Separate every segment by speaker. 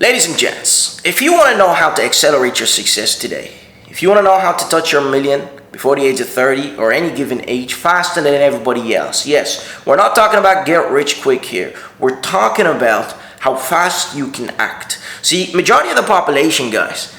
Speaker 1: Ladies and gents, if you want to know how to accelerate your success today, if you want to know how to touch your million before the age of 30 or any given age faster than everybody else, yes, we're not talking about get rich quick here. We're talking about how fast you can act. See, majority of the population, guys,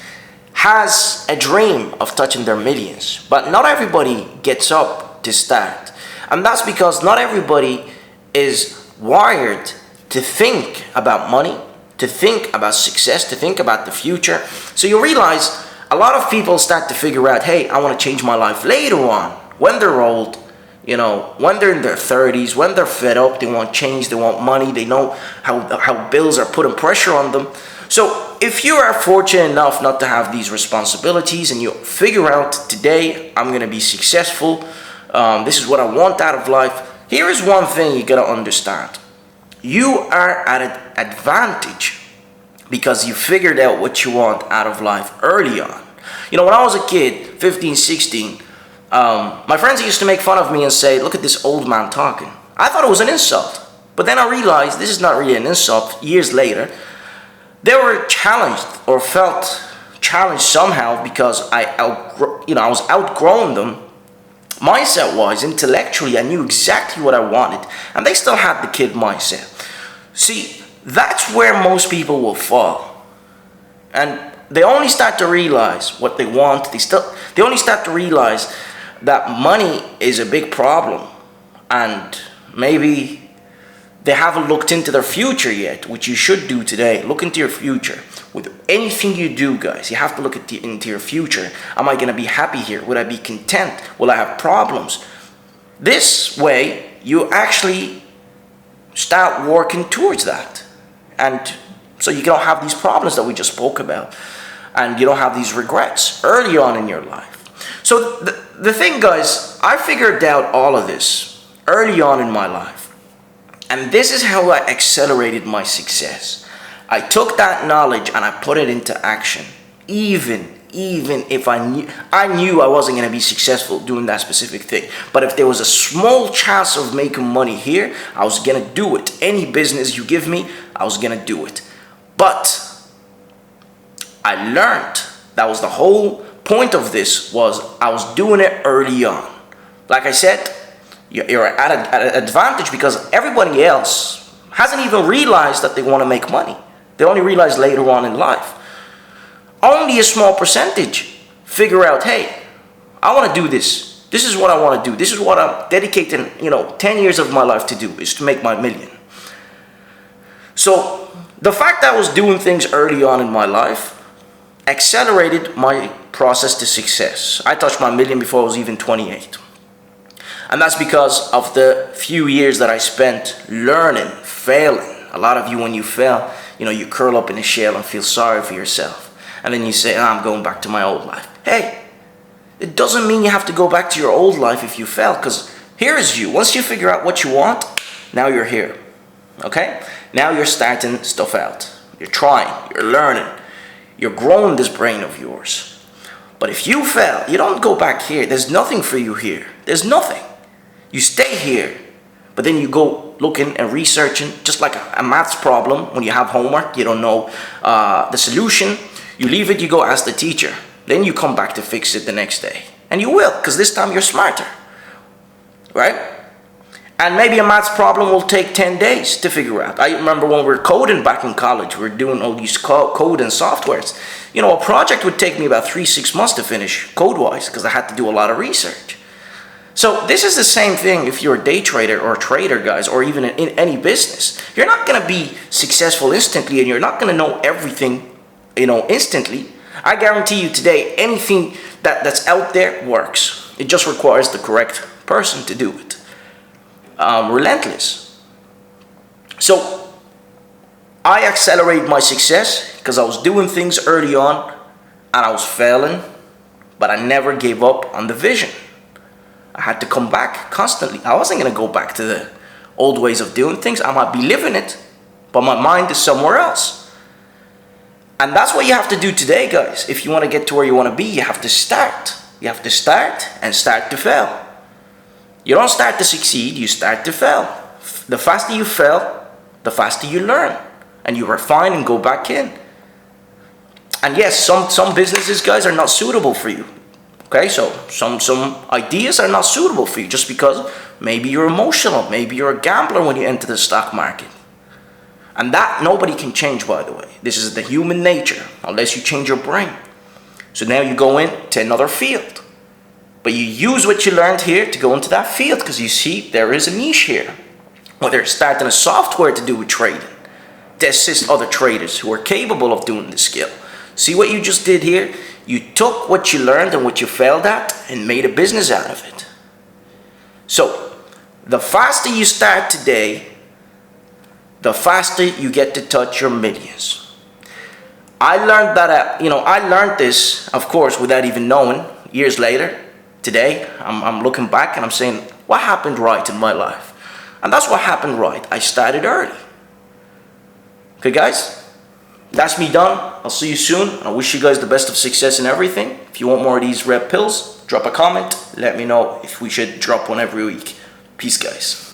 Speaker 1: has a dream of touching their millions, but not everybody gets up to start. And that's because not everybody is wired to think about money, to think about success, to think about the future. So you realize a lot of people start to figure out, hey, I want to change my life later on, when they're old, when they're in their 30s, when they're fed up, they want change, they want money, they know how bills are putting pressure on them. So if you are fortunate enough not to have these responsibilities and you figure out today, I'm going to be successful, this is what I want out of life, here is one thing you got to understand. You are at an advantage because you figured out what you want out of life early on. When I was a kid, 15, 16, my friends used to make fun of me and say, look at this old man talking. I thought it was an insult. But then I realized this is not really an insult. Years later, they were challenged or felt challenged somehow because I was outgrowing them. Mindset-wise, intellectually, I knew exactly what I wanted, and they still had the kid mindset. See, that's where most people will fall, and they only start to realize what they want. They only start to realize that money is a big problem, and maybe they haven't looked into their future yet, which you should do today. Look into your future. With anything you do, guys, you have to look into your future. Am I going to be happy here? Will I be content? Will I have problems? This way, you actually start working towards that. And so you don't have these problems that we just spoke about. And you don't have these regrets early on in your life. So the thing, guys, I figured out all of this early on in my life. And this is how I accelerated my success. I took that knowledge and I put it into action. Even if I knew I wasn't going to be successful doing that specific thing. But if there was a small chance of making money here, I was going to do it. Any business you give me, I was going to do it. But I learned, that was the whole point of this, was I was doing it early on. Like I said, you're at an advantage because everybody else hasn't even realized that they want to make money. They only realize later on in life. Only a small percentage figure out, hey, I want to do this. This is what I want to do. This is what I'm dedicating, 10 years of my life to do, is to make my million. So the fact that I was doing things early on in my life accelerated my process to success. I touched my million before I was even 28. And that's because of the few years that I spent learning, failing. A lot of you, when you fail, you curl up in a shell and feel sorry for yourself. And then you say, I'm going back to my old life. Hey, it doesn't mean you have to go back to your old life if you fail, because here's you. Once you figure out what you want, now you're here. Okay? Now you're starting stuff out. You're trying, you're learning, you're growing this brain of yours. But if you fail, you don't go back here. There's nothing for you here. There's nothing. You stay here. But then you go looking and researching, just like a maths problem. When you have homework, you don't know the solution. You leave it, you go ask the teacher. Then you come back to fix it the next day. And you will, because this time you're smarter. Right? And maybe a maths problem will take 10 days to figure out. I remember when we were coding back in college, we were doing all these code and softwares. A project would take me about 3-6 months to finish code-wise, because I had to do a lot of research. So this is the same thing if you're a day trader or a trader, guys, or even in any business. You're not going to be successful instantly, and you're not going to know everything, instantly. I guarantee you today, anything that's out there works. It just requires the correct person to do it. Relentless. So I accelerated my success because I was doing things early on and I was failing, but I never gave up on the vision. I had to come back constantly. I wasn't going to go back to the old ways of doing things. I might be living it, but my mind is somewhere else. And that's what you have to do today, guys. If you want to get to where you want to be, you have to start. You have to start and start to fail. You don't start to succeed, you start to fail. The faster you fail, the faster you learn. And you refine and go back in. And yes, some businesses, guys, are not suitable for you. Okay, so some ideas are not suitable for you just because maybe you're emotional, maybe you're a gambler when you enter the stock market. And that nobody can change, by the way. This is the human nature, unless you change your brain. So now you go into another field. But you use what you learned here to go into that field because you see there is a niche here. Whether it's starting a software to do with trading, to assist other traders who are capable of doing this skill. See what you just did here? You took what you learned and what you failed at and made a business out of it. So, the faster you start today, the faster you get to touch your millions. I learned that, I learned this, of course, without even knowing. Years later, today, I'm looking back and I'm saying, what happened right in my life? And that's what happened right. I started early. Okay, guys? That's me done. I'll see you soon. I wish you guys the best of success in everything. If you want more of these red pills, drop a comment. Let me know if we should drop one every week. Peace, guys.